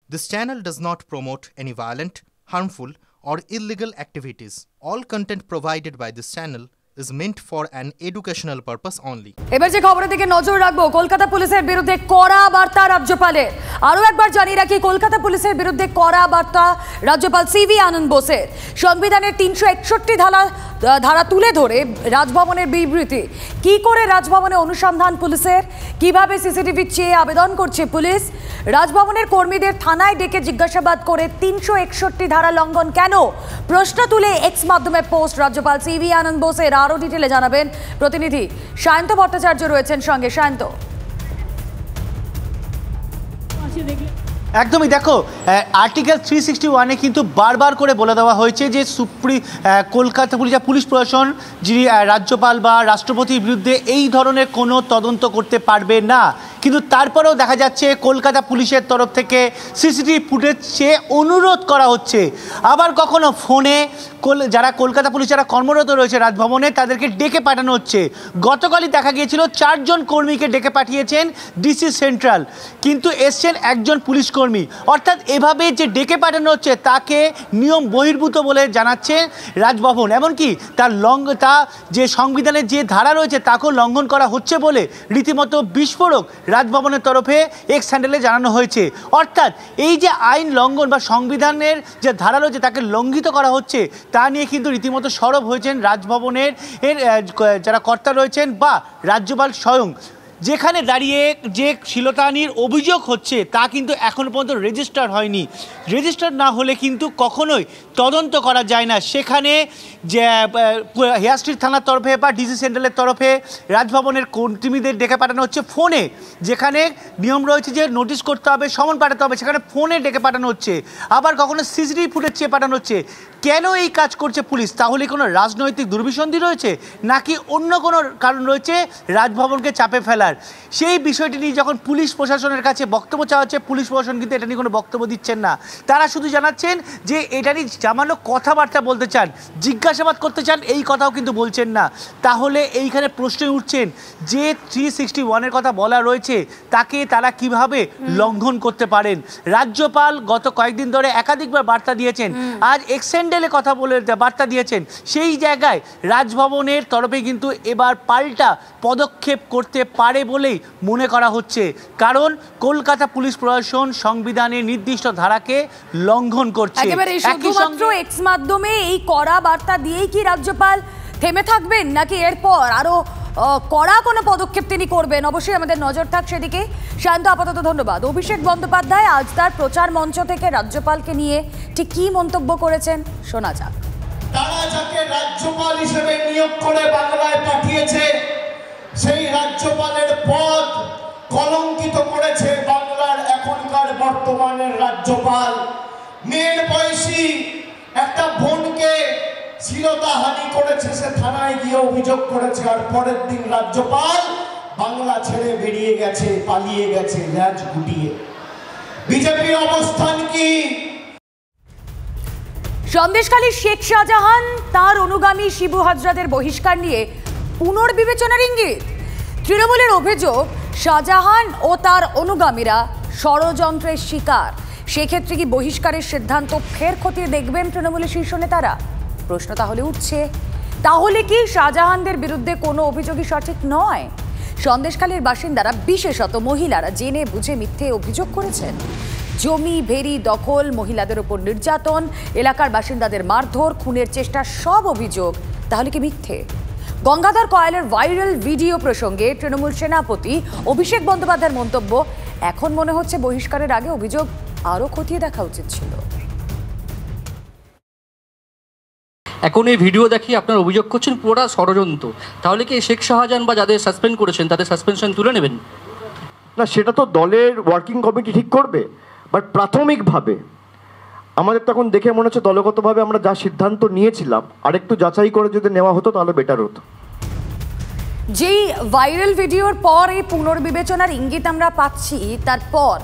This channel does not promote any violent, harmful, or illegal activities. All content provided by this channel is meant for an educational purpose only. এবার যে খবরের দিকে নজর রাখবো, কলকাতা পুলিশের বিরুদ্ধে কড়া বার্তা রাজ্যপালের। আরও একবার জানিয়ে রাখি, কলকাতা পুলিশের বিরুদ্ধে কড়া বার্তা রাজ্যপাল সিভি আনন্দ বোসের। সংবিধানের 361 ধারা তুলে ধরে রাজভবনের বিবৃতি। কি করে রাজভবনে অনুসন্ধান পুলিশের, কিভাবে সিসিটিভি চেয়ে আবেদন করছে পুলিশ, রাজভবনের কর্মীদের থানায় ডেকে জিজ্ঞাসাবাদ করে 361 ধারা লঙ্ঘন কেন, প্রশ্ন তুলে এক্স মাধ্যমে পোস্ট রাজ্যপাল সিভি আনন্দ বোসের। আরও ডিটেলে জানাবেন প্রতিনিধি সায়ন্ত ভট্টাচার্য রয়েছেন সঙ্গে। সায়ন্ত, একদমই দেখো, আর্টিকেল 361-এ কিন্তু বারবার করে বলে দেওয়া হয়েছে যে কলকাতা পুলিশ প্রশাসন যিনি রাজ্যপাল বা রাষ্ট্রপতির বিরুদ্ধে এই ধরনের কোনো তদন্ত করতে পারবে না। কিন্তু তারপরেও দেখা যাচ্ছে কলকাতা পুলিশের তরফ থেকে সিসিটিভি ফুটেজ চেয়ে অনুরোধ করা হচ্ছে। আবার কখনো ফোনে যারা কলকাতা পুলিশ যারা কর্মরত রয়েছে রাজভবনে তাদেরকে ডেকে পাঠানো হচ্ছে। গতকালই দেখা গিয়েছিল 4 জন কর্মীকে ডেকে পাঠিয়েছেন ডিসি সেন্ট্রাল, কিন্তু এসছেন একজন পুলিশ কর্মী। অর্থাৎ এভাবে যে ডেকে পাঠানো হচ্ছে তাকে নিয়ম বহির্ভূত বলে জানাচ্ছে রাজভবন। এমনকি তা যে সংবিধানের যে ধারা রয়েছে তাকেও লঙ্ঘন করা হচ্ছে বলে রীতিমতো বিস্ফোরক রাজভবনের তরফে এক্স হ্যান্ডেলে জানানো হয়েছে। অর্থাৎ এই যে আইন লঙ্ঘন বা সংবিধানের যে ধারা রয়েছে তাকে লঙ্ঘিত করা হচ্ছে তা নিয়ে কিন্তু রীতিমতো সরব হয়েছেন রাজভবনের যারা কর্তা রয়েছেন বা রাজ্যপাল স্বয়ং। যেখানে দাঁড়িয়ে যে শ্লীলতাহানির অভিযোগ হচ্ছে তা কিন্তু এখনও পর্যন্ত রেজিস্টার হয়নি। রেজিস্টার না হলে কিন্তু কখনোই তদন্ত করা যায় না। সেখানে যে হেয়ার স্ট্রিট থানার তরফে বা ডিসি সেন্ট্রালের তরফে রাজভবনের কর্মীদের ডেকে পাঠানো হচ্ছে ফোনে, যেখানে নিয়ম রয়েছে যে নোটিশ করতে হবে, সমন পাঠাতে হবে, সেখানে ফোনে ডেকে পাঠানো হচ্ছে। আবার কখনো সিসিটিভি ফুটেজ চেয়ে পাঠানো হচ্ছে। কেন এই কাজ করছে পুলিশ? তাহলে কোনো রাজনৈতিক দুর্বিসন্ধি রয়েছে নাকি অন্য কোনো কারণ রয়েছে রাজভবনকে চাপে ফেলার? সেই বিষয়টি নিয়ে যখন পুলিশ প্রশাসনের কাছে বক্তব্য চাওয়া হচ্ছে, পুলিশ প্রশাসন কিন্তু এটা নিয়ে কোনো বক্তব্য দিচ্ছেন না। তারা শুধু জানাচ্ছেন যে এটা নিয়ে সামান্য কথাবার্তা বলতে চান, জিজ্ঞাসাবাদ করতে চান, এই কথাও কিন্তু বলছেন না। তাহলে এইখানে প্রশ্ন উঠছেন যে 361-এর কথা বলা রয়েছে তাকে তারা কিভাবে লঙ্ঘন করতে পারেন? রাজ্যপাল গত কয়েকদিন ধরে একাধিকবার বার্তা দিয়েছেন, আজ এক্সেন্ডেলে কথা বলে বার্তা দিয়েছেন। সেই জায়গায় রাজভবনের তরফে কিন্তু এবার পাল্টা পদক্ষেপ করতে পারে বলেই মনে করা হচ্ছে, কারণ কলকাতা পুলিশ প্রশাসন সংবিধানের নির্দিষ্ট ধারাকে লঙ্ঘন করছে। একেবারে শুধুমাত্র এক্স মাধ্যমে এই কড়া বার্তা দিয়েই কি রাজ্যপাল থেমে থাকবেন নাকি এরপর আরো কড়া কোনো পদক্ষেপ তিনি করবেন? অবশ্যই আমাদের নজর থাক সেদিকে। শান্ত, আপাতত ধন্যবাদ। অভিষেক বন্দ্যোপাধ্যায় আজ তার প্রচার মঞ্চ থেকে রাজ্যপালকে নিয়ে ঠিক কি মন্তব্য করেছেন শোনা যাক। তারা যাকে রাজ্যপাল হিসেবে নিয়োগ করে বাংলায় পাঠিয়েছে সেই রাজ্যপালের পদ কলঙ্কিত করেছে বাংলার এখনকার বর্তমানের রাজ্যপাল। মেয়ের বয়সী একটা বোনকে শ্লীলতাহানি করেছে, সে থানায় গিয়ে অভিযোগ করেছে, আর পরের দিন রাজ্যপাল বাংলা ছেড়ে বেরিয়ে গেছে, পালিয়ে গেছে ল্যাজ গুটিয়ে। বিজেপির অবস্থান কি? সন্দেশখালীর শেখ শাহজাহান তার অনুগামী শিবু হাজরাদের বহিষ্কার নিয়ে পুনর্বিবেচনার ইঙ্গিত। তৃণমূলের অভিযোগ, শাহজাহান ও তার অনুগামীরা ষড়যন্ত্রের শিকার। সেক্ষেত্রে কি বহিষ্কারের সিদ্ধান্ত ফের খতিয়ে দেখবেন তৃণমূলের শীর্ষ নেতারা? প্রশ্ন তাহলে উঠছে, তাহলে কি শাহজাহানদের বিরুদ্ধে কোনো অভিযোগই সঠিক নয়? সন্দেশখালীর বাসিন্দারা, বিশেষত মহিলারা জেনে বুঝে মিথ্যে অভিযোগ করেছেন। জমি ভেরি দখল, মহিলাদের উপর নির্যাতন, এলাকার বাসিন্দাদের মারধর, খুনের চেষ্টা, সব অভিযোগ তাহলে কি মিথ্যে? গঙ্গাধর কয়ালের ভাইরাল ভিডিও প্রসঙ্গে তৃণমূল সেনাপতি অভিষেক বন্দ্যোপাধ্যায়ের মন্তব্য, এখন মনে হচ্ছে বহিষ্কারের আগে অভিযোগ আরও খতিয়ে দেখা উচিত ছিল। এখন এই ভিডিও দেখিয়ে আপনার অভিযোগ করছেন পুরোটা ষড়যন্ত্র, তাহলে কি শেখ শাহজাহান বা যাদের সাসপেন্ড করেছেন তাদের সাসপেনশন তুলে নেবেন? না, সেটা তো দলের ওয়ার্কিং কমিটি ঠিক করবে। বাট প্রাথমিকভাবে আমাদের তখন দেখে মনে হচ্ছে দলগতভাবে আমরা যা সিদ্ধান্ত নিয়েছিলাম আরেকটু যাচাই করে যদি নেওয়া হতো তাহলে বেটার হতো। যেই ভাইরাল ভিডিওর পর এই পুনর্বিবেচনার ইঙ্গিত আমরা পাচ্ছি, তারপর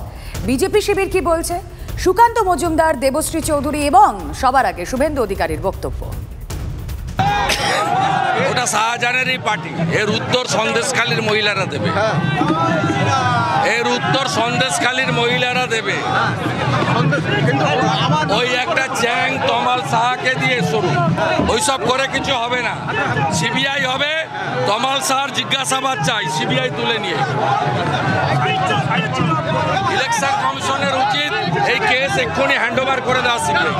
বিজেপি শিবির কি বলছে? সুকান্ত মজুমদার, দেবশ্রী চৌধুরী এবং সবার আগে শুভেন্দু অধিকারীর বক্তব্য। ওটা শাহজাহানেরই পার্টি, এর উত্তর সন্দেশখালীর মহিলারা দেবে, এর উত্তর সন্দেশখালীর মহিলারা দেবে। ওই একটা চ্যাং তমাল সাহাকে দিয়ে শুরু, ওইসব করে কিছু হবে না। সিবিআই হবে, তমাল সাহার জিজ্ঞাসাবাদ চাই সিবিআই তুলে নিয়ে। ইলেকশন কমিশনের উচিত এই কেস এক্ষুনি হ্যান্ডওভার করে দেওয়া সিবিআই।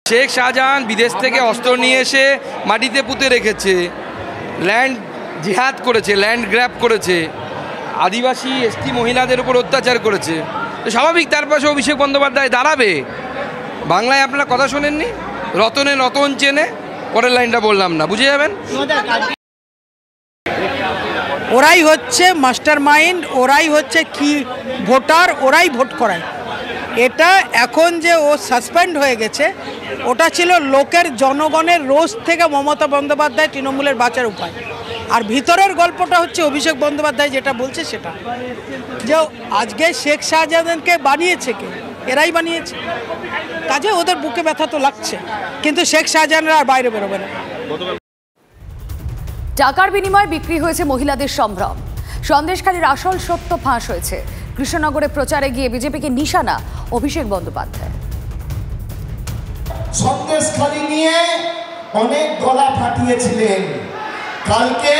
শেখ শাহজাহান বিদেশ থেকে অস্ত্র নিয়ে এসে মাটিতে পুঁতে রেখেছে, ল্যান্ড জিহাদ করেছে, ল্যান্ড গ্র্যাব করেছে, আদিবাসী এসটি মহিলাদের উপর অত্যাচার করেছে। তো স্বাভাবিক তার পাশে অভিষেক বন্দ্যোপাধ্যায় দাঁড়াবে। বাংলায় আপনারা কথা শোনেননি, রতনে রতন চেনে, পরের লাইনটা বললাম না, বুঝে যাবেন। ওরাই হচ্ছে মাস্টার মাইন্ড, ওরাই হচ্ছে কি ভোটার, ওরাই ভোট করায়। এটা এখন যে ও সাসপেন্ড হয়ে গেছে, ওটা ছিল লোকের জনগণের রোষ থেকে মমতা বন্দ্যোপাধ্যায় তৃণমূলের বাঁচার উপায়। আর ভিতরের গল্পটা হচ্ছে অভিষেক বন্দ্যোপাধ্যায় যেটা বলছে সেটা, যে আজকে শেখ শাহজাহানকে বানিয়েছে কে? এরাই বানিয়েছে। কাজে ওদের বুকে ব্যথা তো লাগছে, কিন্তু শেখ শাহজাহানরা আর বাইরে বেরোবে না। টাকার বিনিময়ে বিক্রি হয়েছে মহিলাদের সম্ভ্রম। সন্দেশখালীর আসল সত্য ফাঁস হয়েছে। কৃষ্ণনগরে প্রচারে গিয়ে বিজেপিকে নিশানা অভিষেক বন্দ্যোপাধ্যায়। সন্দেশখালী নিয়ে অনেক গলা ফাটিয়েছিলেন। কালকে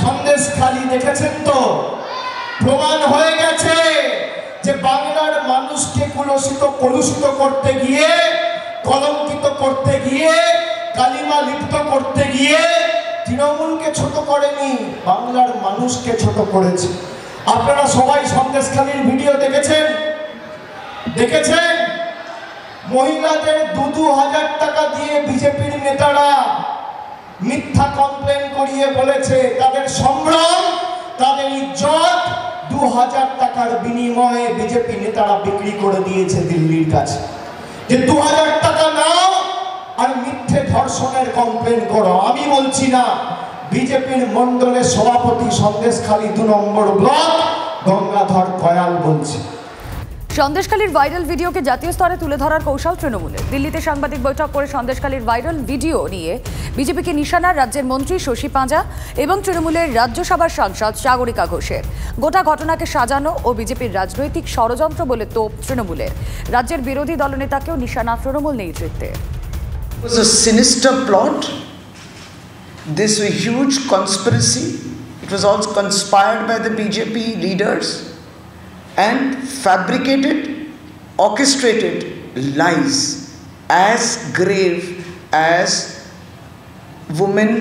সন্দেশখালী দেখেছেন তো, প্রমাণ হয়ে গেছে যে বাংলার মানুষকে কলুষিত করতে গিয়ে, কলঙ্কিত করতে গিয়ে, কালিমা লিপ্ত করতে গিয়ে তৃণমূলকে ছোট করেনি, বাংলার মানুষকে ছোট করেছে। আপনারা সবাই সন্দেশখালীর ভিডিও দেখেছেন। মহিলাদের 2,000 টাকা দিয়ে বিজেপির নেতারা মিথ্যা কমপ্লেন করিয়ে বলেছে তাদের সম্ভ্রম, তাদের ইজ্জত 2,000 টাকার বিনিময়ে বিজেপি নেতারা বিক্রি করে দিয়েছে দিল্লির কাছে। যে 2,000 টাকা নাও আর মিথ্যে ধর্ষণের কমপ্লেন করো। আমি বলছি না, বিজেপির মন্ডলের সভাপতি সন্দেশখালী 2 নম্বর ব্লক গঙ্গাধর কয়াল বলছে। সন্দেশখালীর ভাইরাল ভিডিওকে জাতীয় স্তরে তুলে ধরার কৌশল তৃণমূলের। দিল্লিতে সাংবাদিক বৈঠক করে সন্দেশখালীর ভাইরাল ভিডিও নিয়ে বিজেপিকে নিশানা রাজ্যের মন্ত্রী শশী পাঁজা এবং তৃণমূলের রাজ্যসভার সাংসদ সাগরিকা ঘোষের। গোটা ঘটনাকে সাজানো ও বিজেপির রাজনৈতিক ষড়যন্ত্র বলে তোপ তৃণমূলের। রাজ্যের বিরোধী দলনেতাকেও নিশানা তৃণমূল নেতৃত্বে। It was a sinister plot. This was a huge conspiracy. It was all conspired by the BJP leaders and fabricated, orchestrated lies as grave as women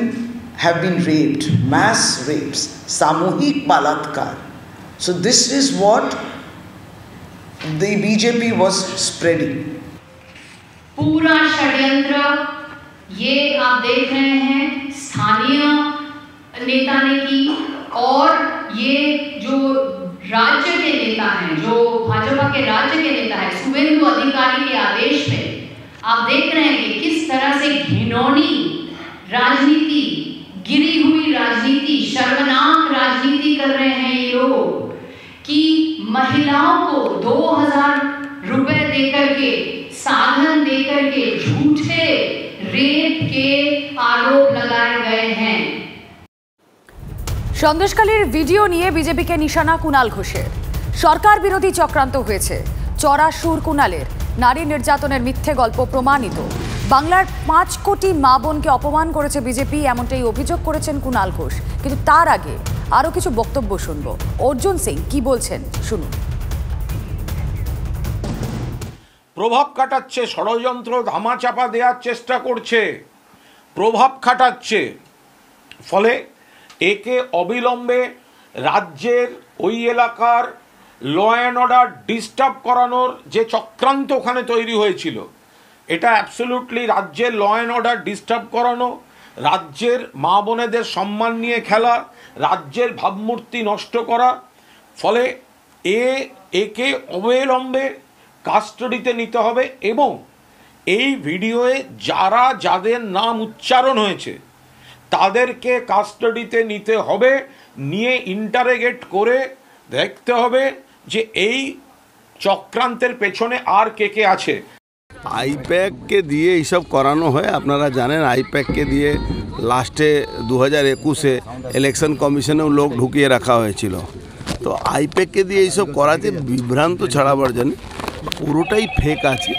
have been raped, mass rapes, samuhik balatkar. So this is what the BJP was spreading. पूरा षड्यंत्र ये आप देख रहे हैं स्थानीय नेता ने की, और ये जो राज्य के नेता हैं, जो भाजपा के राज्य के नेता हैं, शुभेंदु अधिकारी के आदेश पे आप देख रहे हैं कि किस तरह से घिनौनी राजनीति, गिरी हुई राजनीति, शर्मनाक राजनीति कर रहे हैं ये लोग, कि महिलाओं को 2,000 रुपए देकर के, साधन देकर के झूठे रेप के आरोप लगाए गए हैं। সন্দেশখালীর ভিডিও নিয়ে বিজেপিকে নিশানা কুণাল ঘোষের। সরকার বিরোধী চক্রান্ত হয়েছে। চড়া সুর কুণালের। নারী নির্যাতনের মিথ্যে গল্প প্রমাণিত। বাংলার 5 কোটি মা বোনকে অপমান করেছে বিজেপি, এমনটাই অভিযোগ করেছেন কুণাল ঘোষ। কিন্তু তার আগে আরও কিছু বক্তব্য শুনব। অর্জুন সিং কি বলছেন শুনুন। প্রভাব খাটাচ্ছে, ষড়যন্ত্র ধামাচাপা দেওয়ার চেষ্টা করছে, প্রভাব খাটাচ্ছে। ফলে একে অবিলম্বে রাজ্যের ওই এলাকার ল অ্যান্ড অর্ডার ডিস্টার্ব করানোর যে চক্রান্ত ওখানে তৈরি হয়েছিল, এটা অ্যাবসলিউটলি রাজ্যের ল অ্যান্ড অর্ডার ডিস্টার্ব করানো, রাজ্যের মা বোনেদের সম্মান নিয়ে খেলা, রাজ্যের ভাবমূর্তি নষ্ট করা। ফলে একে অবিলম্বে কাস্টডিতে নিতে হবে এবং এই ভিডিওয়ে যাদের নাম উচ্চারণ হয়েছে তাদেরকে কাস্টডিতে নিতে হবে, নিয়ে ইন্টারোগেট করে দেখতে হবে যে এই চক্রান্তের পেছনে আর কে আছে। আইপ্যাককে দিয়ে এইসব করানো হয়, আপনারা জানেন আইপ্যাককে দিয়ে লাস্টে 2021-এ ইলেকশন কমিশনেও লোক ঢুকিয়ে রাখা হয়েছিল। তো আইপ্যাককে দিয়ে এইসব করাতে বিভ্রান্ত ছড়াবার জন্য পুরোটাই ফেক আছে,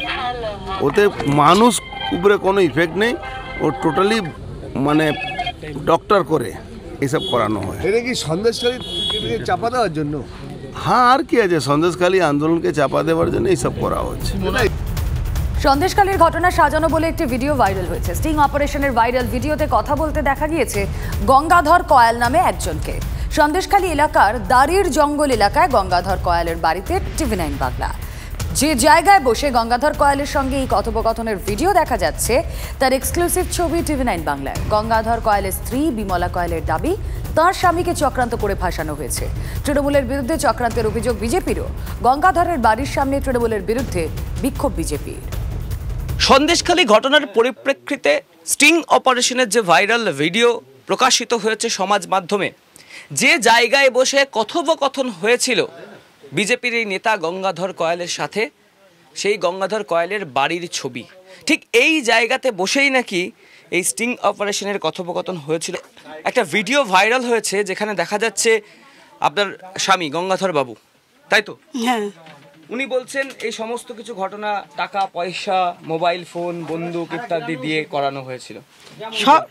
ওতে মানুষ উপরে কোনো ইফেক্ট নেই, ও টোটালি মানে ডক্টর করে এসব করানো হয়। এটা কি সন্দেশখালী চাপা দেওয়ার জন্য? হ্যাঁ, আর কি আছে, সন্দেশখালী আন্দোলনকে চাপা দেওয়ার জন্য এইসব করা হচ্ছে। সন্দেশখালীর ঘটনা সাজানো বলে একটি ভিডিও ভাইরাল হয়েছে। স্টিং অপারেশনের ভাইরাল ভিডিওতে কথা বলতে দেখা গিয়েছে গঙ্গাধর কয়াল নামে একজনকে। সন্দেশখালী এলাকার দাড়ির জঙ্গল এলাকায় গঙ্গাধর কয়ালের বাড়িতে TV9 বাংলা। যে জায়গায় বসে গঙ্গাধর কয়ালের সঙ্গে এই কথোপকথনের ভিডিও দেখা যাচ্ছে তার এক্সক্লুসিভ ছবি TV9 বাংলায়। গঙ্গাধর কয়ালের স্ত্রী বিমলা কয়ালের দাবি তাঁর স্বামীকে চক্রান্ত করে ফাঁসানো হয়েছে। তৃণমূলের বিরুদ্ধে চক্রান্তের অভিযোগ বিজেপিরও। গঙ্গাধরের বাড়ির সামনে তৃণমূলের বিরুদ্ধে বিক্ষোভ বিজেপির। সন্দেশখালী ঘটনার পরিপ্রেক্ষিতে স্টিং অপারেশনের যে ভাইরাল ভিডিও প্রকাশিত হয়েছে সমাজ মাধ্যমে, যে জায়গায় বসে কথোপকথন হয়েছিল বিজেপির এই নেতা গঙ্গাধর কয়ালের সাথে, সেই গঙ্গাধর কয়ালের বাড়ির ছবি। ঠিক এই জায়গাতে বসেই নাকি এই স্টিং অপারেশনের কথোপকথন হয়েছিল। একটা ভিডিও ভাইরাল হয়েছে যেখানে দেখা যাচ্ছে আপনার স্বামী গঙ্গাধর বাবু, তাই তো? হ্যাঁ। উনি বলছেন এই সমস্ত কিছু ঘটনা টাকা পয়সা, মোবাইল ফোন, বন্দুক ইত্যাদি দিয়ে করানো হয়েছিল।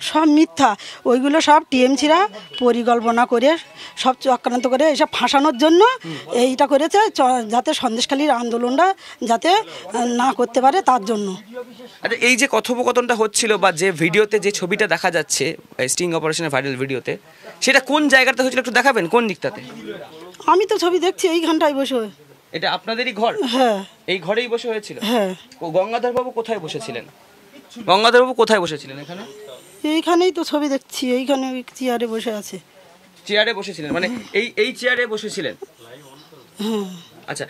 সব মিথ্যা, ওইগুলো সব টিএমসিরা পরিকল্পনা করে সব চক্রান্ত করে এসব ফাঁসানোর জন্য এইটা করেছে, যাতে সন্দেশখালীর আন্দোলনটা যাতে না করতে পারে তার জন্য। আচ্ছা, এই যে কথোপকথনটা হচ্ছিল বা যে ভিডিওতে যে ছবিটা দেখা যাচ্ছে স্টিং অপারেশনের ভাইরাল ভিডিওতে, সেটা কোন জায়গাতে হয়েছিল একটু দেখাবেন? কোন দিকটাতে? আমি তো ছবি দেখছি এইখানটায় বসে। এটা আপনাদেরই ঘর? হ্যাঁ। এই ঘরেই বসে হয়েছিল? হ্যাঁ। গঙ্গাধর বাবু কোথায় বসেছিলেন? গঙ্গাধর বাবু কোথায় বসেছিলেন? এখানে? এইখানেই তো ছবি দেখছি, এইখানে চেয়ারে বসে আছে। চেয়ারে বসেছিলেন মানে এই চেয়ারে বসেছিলেন? হ্যাঁ। আচ্ছা,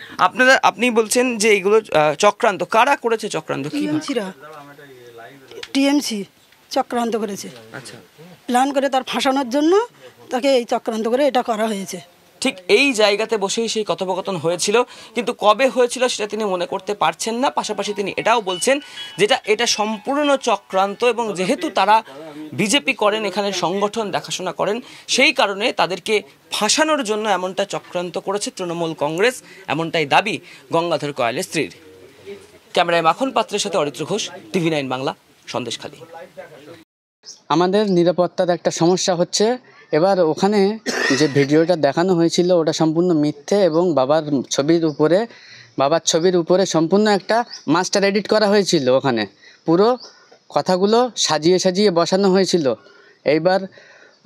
আপনি বলছেন যে এইগুলো চক্রান্ত, কারা করেছে চক্রান্ত? টিএমসি চক্রান্ত করেছে। আচ্ছা, প্ল্যান করে তার ফাঁসানোর জন্য তাকে এই চক্রান্ত করে এটা করা হয়েছে। ঠিক এই জায়গাতে বসেই সেই কথোপকথন হয়েছিল, কিন্তু কবে হয়েছিল সেটা তিনি মনে করতে পারছেন না। পাশাপাশি তিনি এটাও বলছেন যেটা এটা সম্পূর্ণ চক্রান্ত, এবং যেহেতু তারা বিজেপি করেন, এখানে সংগঠন দেখাশোনা করেন, সেই কারণে তাদেরকে ফাঁসানোর জন্য এমনটা চক্রান্ত করেছে তৃণমূল কংগ্রেস, এমনটাই দাবি গঙ্গাধর কয়ালের স্ত্রীর। ক্যামেরায় মাখন পাত্রের সাথে অরিত্র ঘোষ, TV9 বাংলা, সন্দেশখালী। আমাদের নিরাপত্তার একটা সমস্যা হচ্ছে। এবার ওখানে যে ভিডিওটা দেখানো হয়েছিল ওটা সম্পূর্ণ মিথ্যে, এবং বাবার ছবির উপরে সম্পূর্ণ একটা মাস্টার এডিট করা হয়েছিল। ওখানে পুরো কথাগুলো সাজিয়ে বসানো হয়েছিল। এইবার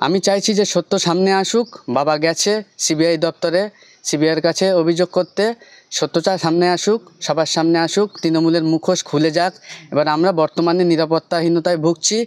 আমি চাইছি যে সত্য সামনে আসুক। বাবা গেছে সিবিআই দপ্তরে, সিবিআইয়ের কাছে অভিযোগ করতে। সত্যটা সামনে আসুক, সবার সামনে আসুক, তৃণমূলের মুখোশ খুলে যাক। এবার আমরা বর্তমানে নিরাপত্তাহীনতায় ভুগছি।